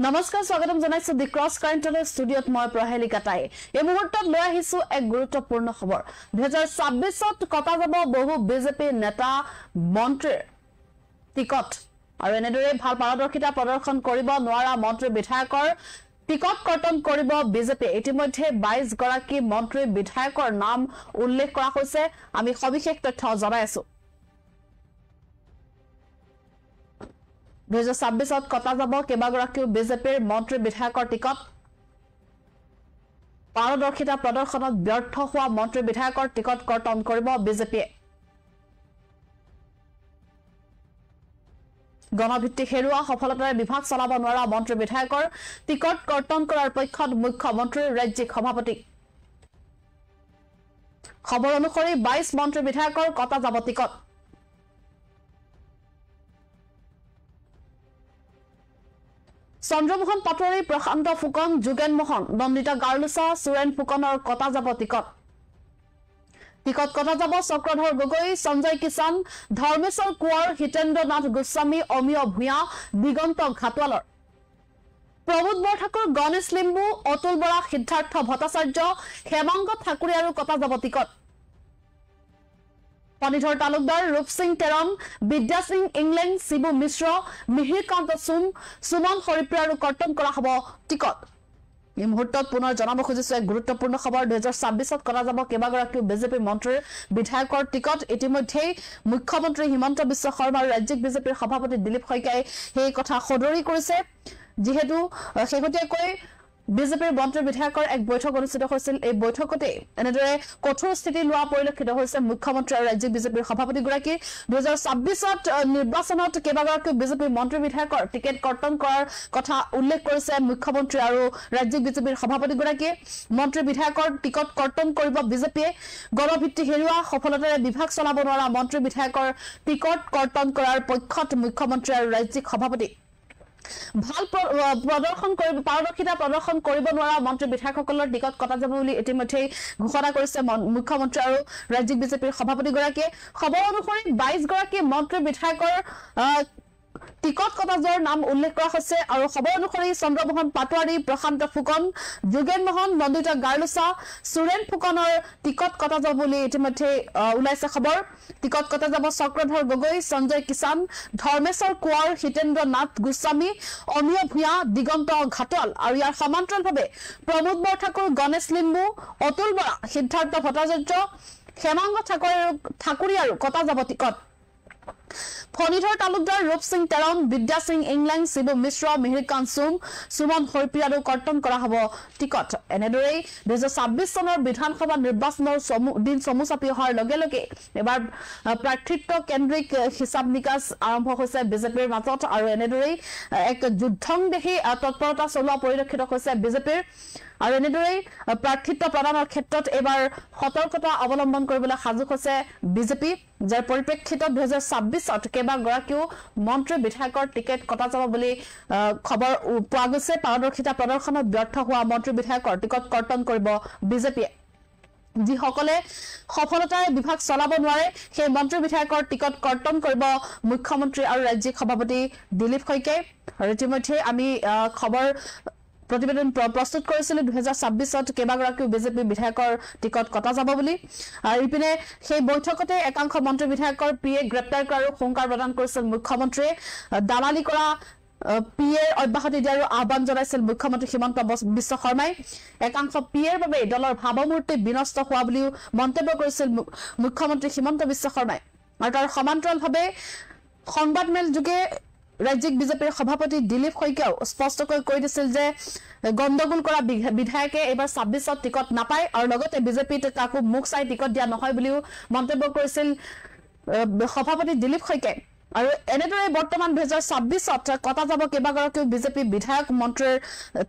নমস্কাৰ স্বাগতম জনাইছো দি ক্ৰছ কাৰেণ্টৰ ষ্টুডিঅত মই প্ৰহেলিকা তাই এই মুহূৰ্তত লৈ আহিছো এক গুৰুত্বপূৰ্ণ খবৰ 2026ত কটা যাব বহু বিজেপি নেতা মন্ত্ৰীৰ টিকট আৰু এনেদৰে ভাল পাৰদৰ্শিতা প্ৰদৰ্শন কৰিব নোৱাৰা মন্ত্ৰী বিধায়কৰ টিকট কৰ্তন কৰিব বিজেপি ইতিমধ্যে 22 গৰাকী মন্ত্ৰী বিধায়কৰ নাম উল্লেখ কৰা হৈছে আমি সবিশেষ তথ্য জনাই আছো 2026ত কটা যাব কেবাগৰাকীও বিজেপিৰ মন্ত্ৰী বিধায়কৰ টিকট পাৰদৰ্শিতা প্ৰদৰ্শনত ব্যৰ্থ হোৱা মন্ত্ৰী বিধায়কৰ টিকট কৰ্তন কৰিব বিজেপিয়ে গণভিত্তিক হেৰুৱা সফলতাৰে বিভাগ চলাব নোৱাৰা মন্ত্ৰী বিধায়কৰ টিকট কৰ্তন কৰাৰ পক্ষত মুখ্যমন্ত্ৰী ৰাজ্যিক সভাপতি খবৰ অনুসৰি 22 মন্ত্ৰী বিধায়কৰ কটা যাব টিকট চন্দ্ৰমোহন পাটোৱাৰী প্ৰশান্ত ফুকন যোগেন মোহন নন্দিতা গাৰ্লুছা সুৰেন ফুকনৰ কটা যাব টিকট কটা যাব চক্ৰধৰ গগৈ সঞ্জয় কিষাণ ধৰ্মেশ্বৰ কোঁৱৰ হিতেন্দ্ৰ নাথ গোস্বামী অমিয় ভূঞা দিগন্ত ঘাটৱালৰ প্ৰমোদ বৰঠাকুৰ গণেশ লিম্বু অতুল বৰা সিদ্ধাৰ্থ ভট্টাচাৰ্য হেমাংগ ঠাকুৰী আৰু কটা যাব টিকট পানীধৰ তালুকদাৰ ৰূপ সিং তেৰণ বিদ্যা সিং ইংলেণ্ড শিবু মিশ্ৰ মিহিৰকান্ত সুমন হৰিপ্ৰিয়া আৰু কৰ্তন কৰা হ'ব টিকট এই মুহূৰ্তত পুনৰ জনাব খুজিছো এক গুৰুত্বপূৰ্ণ খবৰ 2026ত কৰা যাব কেবাগৰাকীও বিজেপি মন্ত্ৰীৰ বিধায়কৰ টিকট ইতিমধ্যে মুখ্যমন্ত্ৰী হিমন্ত বিশ্ব শৰ্মা আৰু ৰাজ্যিক বিজেপিৰ সভাপতি দিলীপ শইকীয়াই এই কথা সদৰি কৰিছে যেহেতু শেহতীয়াকৈ বিজেপিৰ মন্ত্ৰী বিধায়কৰ এক বৈঠক অনুষ্ঠিত হৈছিল এই বৈঠকতে এনেদৰে কঠোৰ স্থিতি লোৱা পৰিলক্ষিত হৈছে মুখ্যমন্ত্ৰী আৰু ৰাজ্যিক বিজেপিৰ সভাপতি গৰাকী 2026ত নিৰ্বাচনত কেবাগৰাকীও বিজেপি মন্ত্ৰী বিধায়কৰ টিকেট কৰ্তন কৰাৰ কথা উল্লেখ কৰিছে মুখ্যমন্ত্ৰী আৰু ৰাজ্যিক বিজেপিৰ সভাপতি গৰাকী মন্ত্ৰী বিধায়কৰ টিকট কৰ্তন কৰিব বিজেপিয়ে গণভিত্তিক হেৰুৱা সফলতাৰে বিভাগ চলাব নোৱাৰা মন্ত্ৰী বিধায়কৰ টিকট কৰ্তন কৰাৰ পক্ষত মুখ্যমন্ত্ৰী আৰু ৰাজ্যিক সভাপতি ভাল প্ৰদৰ্শন কৰিব পাৰদৰ্শিতা প্ৰদৰ্শন কৰিব নোৱাৰা মন্ত্ৰী বিধায়কসকলৰ টিকট কটা যাব বুলি ইতিমধ্যে ঘোষণা কৰিছে মুখ্যমন্ত্ৰী আৰু ৰাজ্যিক বিজেপিৰ সভাপতি গৰাকীয়ে খবৰ অনুসৰি 22 গৰাকী মন্ত্ৰী বিধায়কৰ টিকট কটা যোৱাৰ নাম উল্লেখ কৰা হৈছে আৰু খবৰ অনুসৰি চন্দ্ৰমোহন পাটোৱাৰী প্ৰশান্ত ফুকন যোগেন মোহন নন্দিতা গাৰ্লুছা সুৰেন ফুকনৰ টিকট কটা যাব বুলি ইতিমধ্যে ওলাইছে খবৰ টিকট কটা যাব চক্ৰধৰ গগৈ সঞ্জয় কিষাণ ধৰ্মেশ্বৰ কোঁৱৰ হিতেন্দ্ৰ নাথ গোস্বামী অমিয় ভূঞা দিগন্ত ঘাটৱাল আৰু ইয়াৰ সমান্তৰালভাৱে প্ৰমোদ বৰঠাকুৰ গণেশ লিম্বু অতুল বৰা সিদ্ধাৰ্থ ভট্টাচাৰ্য হেমাংগ ঠাকুৰী আৰু কটা যাব টিকট ফণীধৰ তালুকদাৰ ৰূপ সিং তেৰণ বিদ্যা সিং ইংলেণ্ড শিবু মিশ্ৰ মিহিৰকান্ত সুমন হৰিপ্ৰিয়া আৰু কৰ্তন কৰা হ'ব টিকট এনেদৰেই 2026 চনৰ বিধানসভা নিৰ্বাচনৰ দিন চমু চাপি অহাৰ লগে লগে এবাৰ প্ৰাৰ্থিত্ব কেন্দ্ৰিক হিচাপ নিকাচ আৰম্ভ হৈছে বিজেপিৰ মাজত আৰু এনেদৰেই এক যুদ্ধংদেহী তৎপৰতা চলোৱা পৰিলক্ষিত হৈছে বিজেপিৰ আৰু এনেদৰেই প্ৰাৰ্থিত্ব প্ৰদানৰ ক্ষেত্ৰত এবাৰ সতৰ্কতা অৱলম্বন কৰিবলৈ সাজু হৈছে বিজেপি যাৰ পৰিপ্ৰেক্ষিতত 2026ত কেবাগৰাকীও মন্ত্ৰী বিধায়কৰ টিকেট কটা যাব বুলি খবৰ পোৱা গৈছে পাৰদৰ্শিতা প্ৰদৰ্শনত ব্যৰ্থ হোৱা মন্ত্ৰী বিধায়কৰ টিকট কৰ্তন কৰিব বিজেপিয়ে যিসকলে সফলতাৰে বিভাগ চলাব নোৱাৰে সেই মন্ত্ৰী বিধায়কৰ টিকট কৰ্তন কৰিব মুখ্যমন্ত্ৰী আৰু ৰাজ্যিক সভাপতি দিলীপ শইকীয়াই আৰু ইতিমধ্যে আমি খবৰ প্ৰতিবেদন প্ৰস্তুত কৰিছিল 2026ত কেবাগৰাকীও বিজেপি বিধায়কৰ টিকট কটা যাব বুলি আৰু ইপিনে সেই বৈঠকতে একাংশ মন্ত্ৰী বিধায়কৰ পিএ গ্ৰেপ্তাৰ কৰাৰ সংকাৰ প্ৰদান কৰিছিল মুখ্যমন্ত্ৰীয়ে দালালি কৰা পিএৰ অব্যাহতি দিয়াৰ আহ্বান জনাইছিল মুখ্যমন্ত্ৰী হিমন্ত বিশ্ব শৰ্মাই একাংশ পিএৰ বাবে দলৰ ভাৱমূৰ্তি বিনষ্ট হোৱা বুলিও মন্তব্য কৰিছিল মুখ্যমন্ত্ৰী হিমন্ত বিশ্ব শৰ্মাই আৰু তাৰ সমান্তৰালভাৱে সংবাদমেল যোগে ৰাজ্যিক বিজেপিৰ সভাপতি দিলীপ শইকীয়াও স্পষ্টকৈ কৈ দিছিল যে গণ্ডগোল কৰা বিধায়কে এবাৰ 26ত টিকট নাপায় আৰু লগতে বিজেপিত কাকো মুখ চাই টিকট দিয়া নহয় বুলিও মন্তব্য কৰিছিল সভাপতি দিলীপ শইকীয়াই আৰু এনেদৰে বৰ্তমান 2026ত কটা যাব কেবাগৰাকীও বিজেপি বিধায়ক মন্ত্ৰীৰ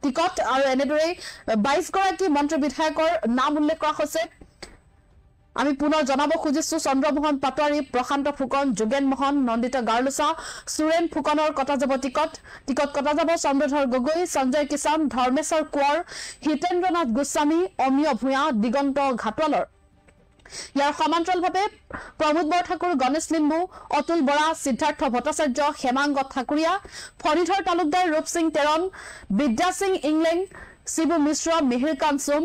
টিকট আৰু এনেদৰে 22 গৰাকী মন্ত্ৰী বিধায়কৰ নাম উল্লেখ কৰা হৈছে আমি পুনৰ জনাব খুজিছো চন্দ্ৰমোহন পাটোৱাৰী প্ৰশান্ত ফুকন যোগেন মোহন নন্দিতা গাৰ্লুছা সুৰেন ফুকনৰ কটা যাব টিকট কটা যাব চন্দ্ৰধৰ গগৈ সঞ্জয় কিষাণ ধৰ্মেশ্বৰ কোঁৱৰ হিতেন্দ্ৰ নাথ গোস্বামী অমিয় ভূঞা দিগন্ত ঘাটৱালৰ ইয়াৰ সমান্তৰালভাৱে প্ৰমোদ বৰঠাকুৰ, গণেশ লিম্বু, অতুল বৰা, সিদ্ধাৰ্থ ভট্টাচাৰ্য, হেমাংগ ঠাকুৰীয়া, ফণীধৰ তালুকদাৰ, ৰূপ সিং তেৰণ, বিদ্যা সিং ইংলেং, শিবু মিশ্ৰ, মিহিৰ কাঞ্চুম,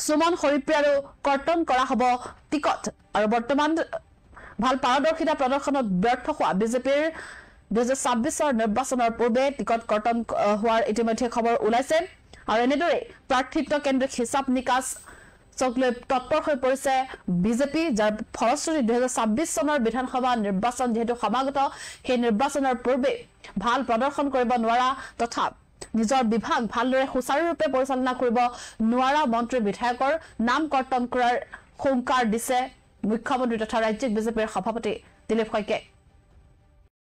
সুমন হৰিপ্ৰিয়া আৰু কৰ্তন কৰা হ'ব টিকট। আৰু বৰ্তমান ভাল পাৰদৰ্শিতা প্ৰদৰ্শনত ব্যৰ্থ হোৱা বিজেপিৰ 2026 নিৰ্বাচনৰ পূৰ্বে টিকট কৰ্তন হোৱাৰ ইতিমধ্যে খবৰ ওলাইছে। আৰু এনেদৰে প্ৰাৰ্থিত্ব কেন্দ্ৰিক হিচাপ নিকাচ চকলৈ তৎপৰ হৈ পৰিছে বিজেপি, যাৰ ফলশ্ৰুতি 2026 চনৰ বিধানসভা নিৰ্বাচন যিহেতু সমাগত, সেই নিৰ্বাচনৰ পূৰ্বে ভাল প্ৰদৰ্শন কৰিব নোৱাৰা তথা নিজৰ বিভাগ ভালদৰে সুচাৰুৰূপে পৰিচালনা কৰিব নোৱাৰা মন্ত্ৰী বিধায়কৰ নাম কৰ্তন কৰাৰ হুংকাৰ দিছে মুখ্যমন্ত্ৰী তথা ৰাজ্যিক বিজেপিৰ সভাপতি দিলীপ শইকীয়াই।